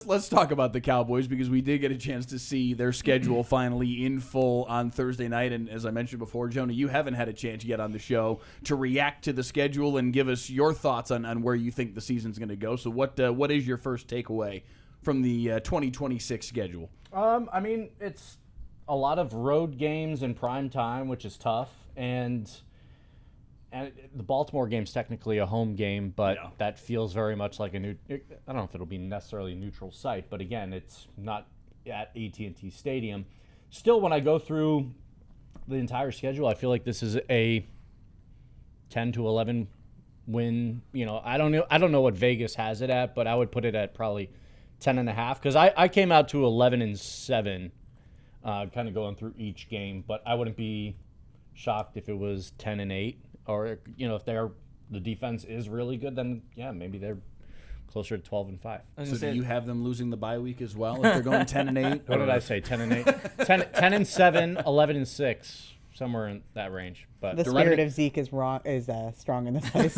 Let's talk about the Cowboys because we did get a chance to see their schedule finally in full on Thursday night. And as I mentioned before, Jonah, you haven't had a chance yet on the show to react to the schedule and give us your thoughts on where you think the season's going to go. So what is your first takeaway from the 2026 schedule? I mean, it's a lot of road games in prime time, which is tough. And the Baltimore game's technically a home game, but that feels very much like I don't know if it'll be necessarily a neutral site, but again, it's not at AT&T Stadium. Still, when I go through the entire schedule, I feel like this is a 10 to 11 win. I don't know what Vegas has it at, but I would put it at probably 10.5 because I came out to 11-7, kind of going through each game, but I wouldn't be shocked if it was 10-8. Or if the defense is really good, then maybe they're closer to 12-5. So do you have them losing the bye week as well if they're going 10-8? What did I say? 10-8, 10-7, 11-6, somewhere in that range. But the spirit of Zeke is strong in this place.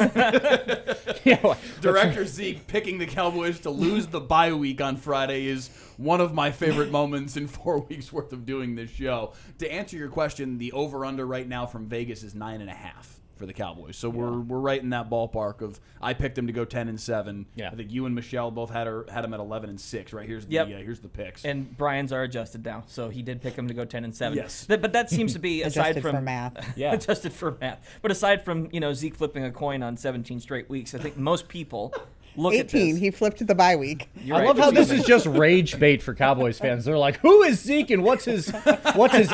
Director Zeke picking the Cowboys to lose the bye week on Friday is one of my favorite moments in 4 weeks worth of doing this show. To answer your question, the over/under right now from Vegas is 9.5. For the Cowboys, so we're right in that ballpark of I picked them to go 10-7. Yeah. I think you and Michelle both had them at 11-6. Right here's the picks. And Brian's are adjusted now, so he did pick them to go 10-7. Yes, but that seems to be aside adjusted from for math. Yeah, adjusted for math. But aside from Zeke flipping a coin on 17 straight weeks, I think most people look 18. at this. He flipped the bye week. I love how this is just rage bait for Cowboys fans. They're like, "Who is Zeke and what's his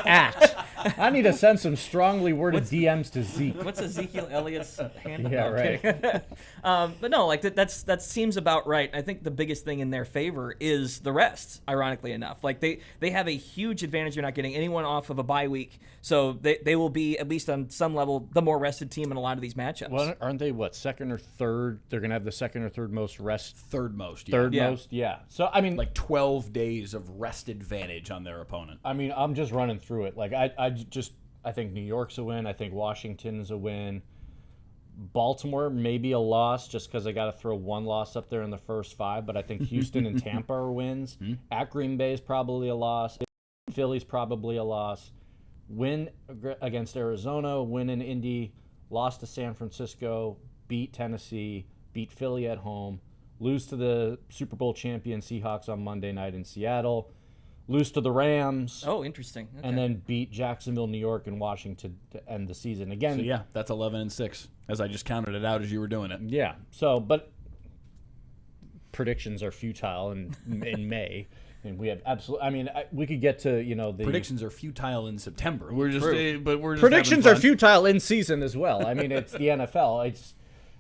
act?" I need to send some strongly worded DMs to Zeke. What's Ezekiel Elliott's handle? Yeah, right. But no, that seems about right. I think the biggest thing in their favor is the rest, ironically enough. Like they have a huge advantage. You're not getting anyone off of a bye week, so they will be, at least on some level, the more rested team in a lot of these matchups. Well, aren't they, second or third? They're going to have the second or third most rest. Third most. Third most, yeah. So, I mean, like 12 days of rest advantage on their opponent. I mean, I'm just running through it. Like, I think New York's a win. I think Washington's a win. Baltimore maybe a loss just because I got to throw one loss up there in the first 5, but I think Houston and Tampa are wins. At Green Bay is probably a loss. Philly's probably a loss. Win against Arizona, win in Indy, loss to San Francisco, beat Tennessee, beat Philly at home, lose to the Super Bowl champion Seahawks on Monday night in Seattle, lose to the Rams. Oh, interesting. Okay. And then beat Jacksonville, New York, and Washington to end the season. Again, so that's 11-6, as I just counted it out as you were doing it. Yeah. So, but predictions are futile in May. And we have absolutely. I mean, we could get to the predictions are futile in September. We're just predictions are futile in season as well. I mean, it's the NFL. It's,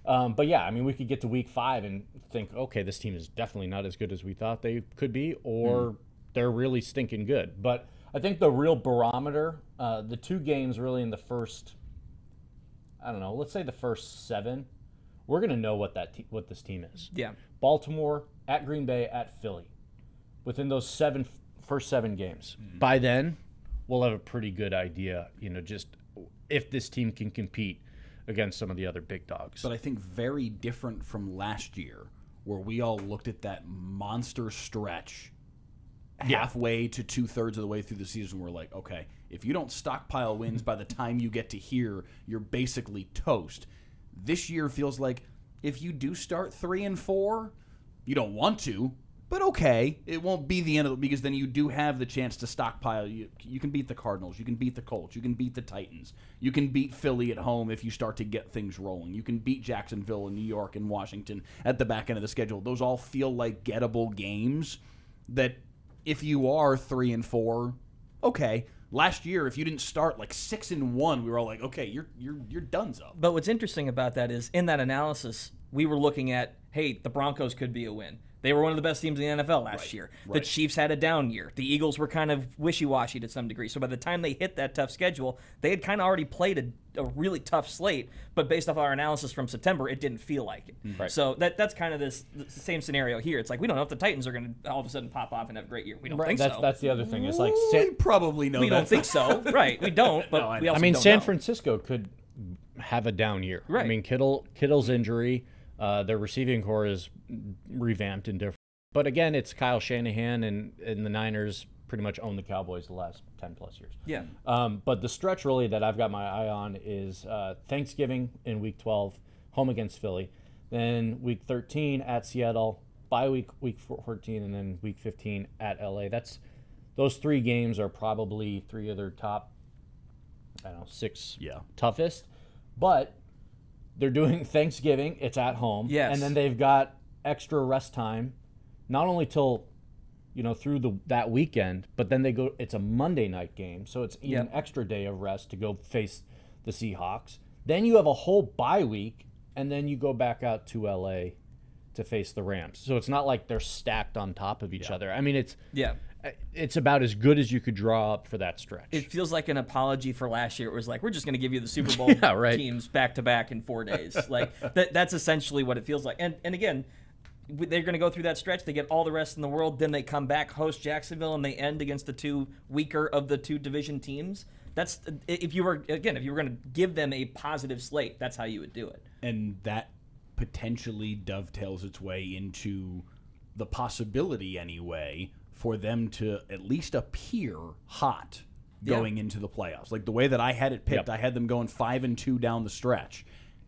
but yeah, I mean, we could get to week 5 and think, okay, this team is definitely not as good as we thought they could be, or they're really stinking good. But I think the real barometer, the 2 games really in the first, I don't know, let's say the first 7, we're gonna know what what this team is. Yeah. Baltimore, at Green Bay, at Philly. Within those first 7 games. By then, we'll have a pretty good idea, just if this team can compete against some of the other big dogs. But I think very different from last year, where we all looked at that monster stretch halfway to 2/3 of the way through the season. We're like, okay, if you don't stockpile wins by the time you get to here, you're basically toast. This year feels like if you do start 3-4, you don't want to, but okay, it won't be the end of it because then you do have the chance to stockpile. You can beat the Cardinals. You can beat the Colts. You can beat the Titans. You can beat Philly at home if you start to get things rolling. You can beat Jacksonville and New York and Washington at the back end of the schedule. Those all feel like gettable games that if you are 3-4, okay. Last year, if you didn't start like 6-1, we were all like, okay, you're donezo. But what's interesting about that is in that analysis, we were looking at, hey, the Broncos could be a win. They were one of the best teams in the NFL last year. The Chiefs had a down year. The Eagles were kind of wishy-washy to some degree. So by the time they hit that tough schedule, they had kind of already played a really tough slate. But based off our analysis from September, it didn't feel like it. Right. So that's kind of the same scenario here. It's like we don't know if the Titans are going to all of a sudden pop off and have a great year. We don't think so. That's the other thing. It's like we probably know we that. don't think so. Right. We don't. But we also don't San know. Francisco could have a down year. Right. I mean, Kittle's injury, their receiving core is revamped and different. But again, it's Kyle Shanahan, and the Niners pretty much own the Cowboys the last 10-plus years. Yeah. But the stretch really that I've got my eye on is Thanksgiving in Week 12, home against Philly. Then Week 13 at Seattle, bye week 14, and then Week 15 at LA. Those 3 games are probably 3 of their top, 6 toughest. But they're doing Thanksgiving. It's at home. Yes. And then they've got extra rest time, not only till through that weekend, but then it's a Monday night game, so it's even an extra day of rest to go face the Seahawks. Then you have a whole bye week, and then you go back out to LA to face the Rams. So it's not like they're stacked on top of each other. I mean, it's about as good as you could draw up for that stretch. It feels like an apology for last year. It was like, we're just going to give you the Super Bowl teams back-to-back in 4 days. Like that's essentially what it feels like. And again, they're going to go through that stretch. They get all the rest in the world. Then they come back, host Jacksonville, and they end against the 2 weaker of the 2 division teams. That's if you were going to give them a positive slate, that's how you would do it. And that potentially dovetails its way into the possibility, anyway, for them to at least appear hot going into the playoffs. Like the way that I had it picked, I had them going 5-2 down the stretch.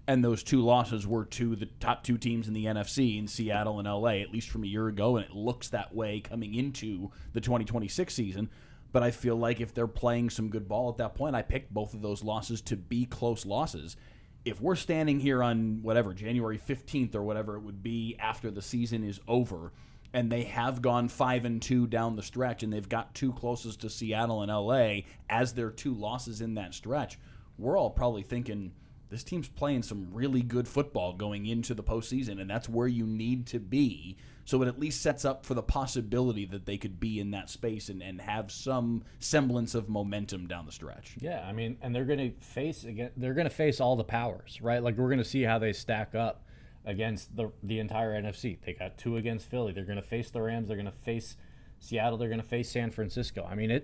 And those 2 losses were to the top 2 teams in the NFC, in Seattle and LA, at least from a year ago, and it looks that way coming into the 2026 season. But I feel like if they're playing some good ball at that point, I picked both of those losses to be close losses. If we're standing here on January 15th or whatever it would be after the season is over, and they have gone 5-2 down the stretch, and they've got 2 closest to Seattle and LA as their 2 losses in that stretch, we're all probably thinking, this team's playing some really good football going into the postseason, and that's where you need to be. So it at least sets up for the possibility that they could be in that space and have some semblance of momentum down the stretch. Yeah, I mean, and they're going to face all the powers, right? Like, we're going to see how they stack up against the entire NFC. They got 2 against Philly. They're going to face the Rams. They're going to face Seattle. They're going to face San Francisco. I mean,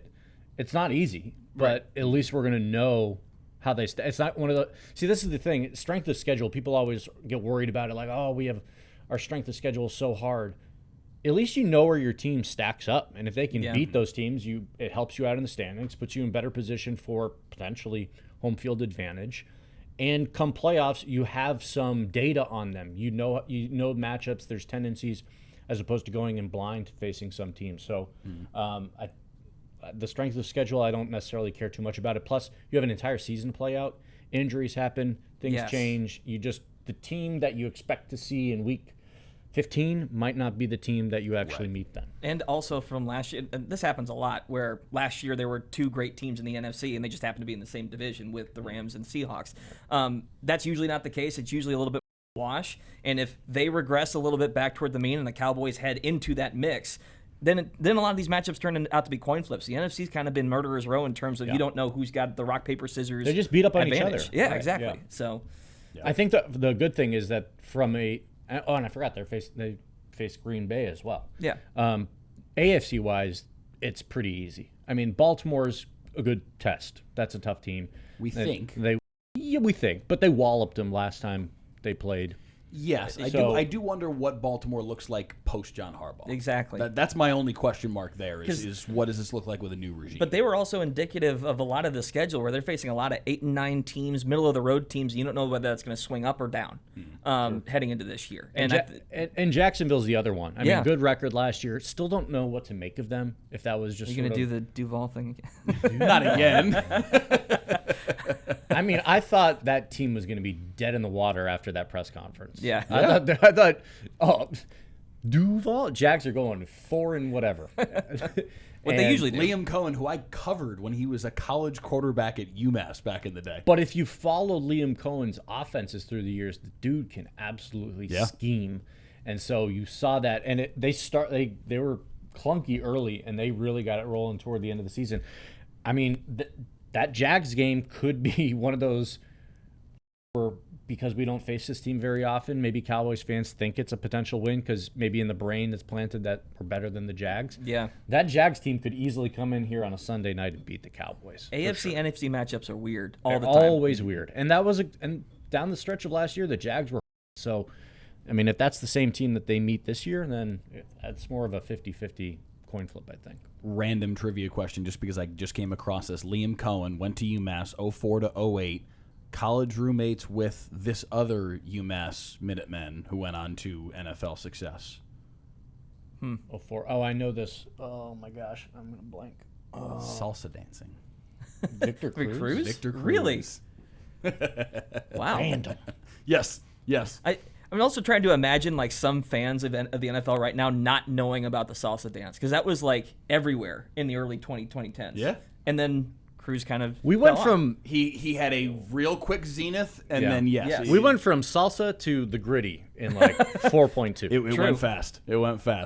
it's not easy, but at least we're going to know how they it's not one of the this is the thing, strength of schedule, people always get worried about it, like, oh, we have our strength of schedule is so hard. At least you know where your team stacks up, and if they can beat those teams, it helps you out in the standings, puts you in better position for potentially home field advantage, and come playoffs you have some data on them. You know matchups, there's tendencies, as opposed to going in blind facing some teams. So the strength of schedule, I don't necessarily care too much about it. Plus, you have an entire season to play out. Injuries happen. Things change. The team that you expect to see in week 15 might not be the team that you actually meet then. And also from last year, and this happens a lot, where last year there were 2 great teams in the NFC, and they just happened to be in the same division with the Rams and Seahawks. That's usually not the case. It's usually a little bit wash. And if they regress a little bit back toward the mean and the Cowboys head into that mix, then a lot of these matchups turn out to be coin flips. The NFC's kind of been murderer's row in terms of you don't know who's got the rock, paper, scissors. They just beat up on advantage. each other. Yeah, right. exactly. Yeah. So, I think the good thing is that and I forgot they face Green Bay as well. Yeah. AFC wise, it's pretty easy. I mean, Baltimore's a good test. That's a tough team. We think, but they walloped them last time they played. Yes, I do wonder what Baltimore looks like post John Harbaugh. Exactly. That's my only question mark there is what does this look like with a new regime? But they were also indicative of a lot of the schedule where they're facing a lot of 8 and 9 teams, middle of the road teams. You don't know whether that's going to swing up or down heading into this year. And Jacksonville's the other one. I mean, good record last year. Still don't know what to make of them. If that was just you going to do the Duval thing again? Not again. I mean, I thought that team was going to be dead in the water after that press conference. Yeah. I thought, oh, Duval? Jags are going 4 and whatever. What they usually do. Liam Cohen, who I covered when he was a college quarterback at UMass back in the day. But if you follow Liam Cohen's offenses through the years, the dude can absolutely scheme. And so you saw that. And they were clunky early, and they really got it rolling toward the end of the season. I mean, that Jags game could be one of those where, because we don't face this team very often, maybe Cowboys fans think it's a potential win because maybe in the brain it's planted that we're better than the Jags. Yeah. That Jags team could easily come in here on a Sunday night and beat the Cowboys. AFC, NFC matchups are weird They're all the time. Always weird. And that was and down the stretch of last year, the Jags were. So I mean, if that's the same team that they meet this year, then it's more of a 50-50 coin flip, I think. Random trivia question, just because I just came across this. Liam Cohen went to UMass 04 to 08. College roommates with this other UMass Minutemen who went on to NFL success. 04. Oh, I know this. Oh, my gosh. I'm going to blank. Salsa dancing. Victor Cruz? Cruz? Victor Cruz. Really? Wow. Random. Yes. I'm also trying to imagine like some fans of the NFL right now not knowing about the salsa dance, because that was like everywhere in the early 2010s. Yeah. And then Cruz kind of We went fell from He had a real quick zenith, and Yeah. then Yes. we went from salsa to the gritty in like 4.2. It went fast. It went fast.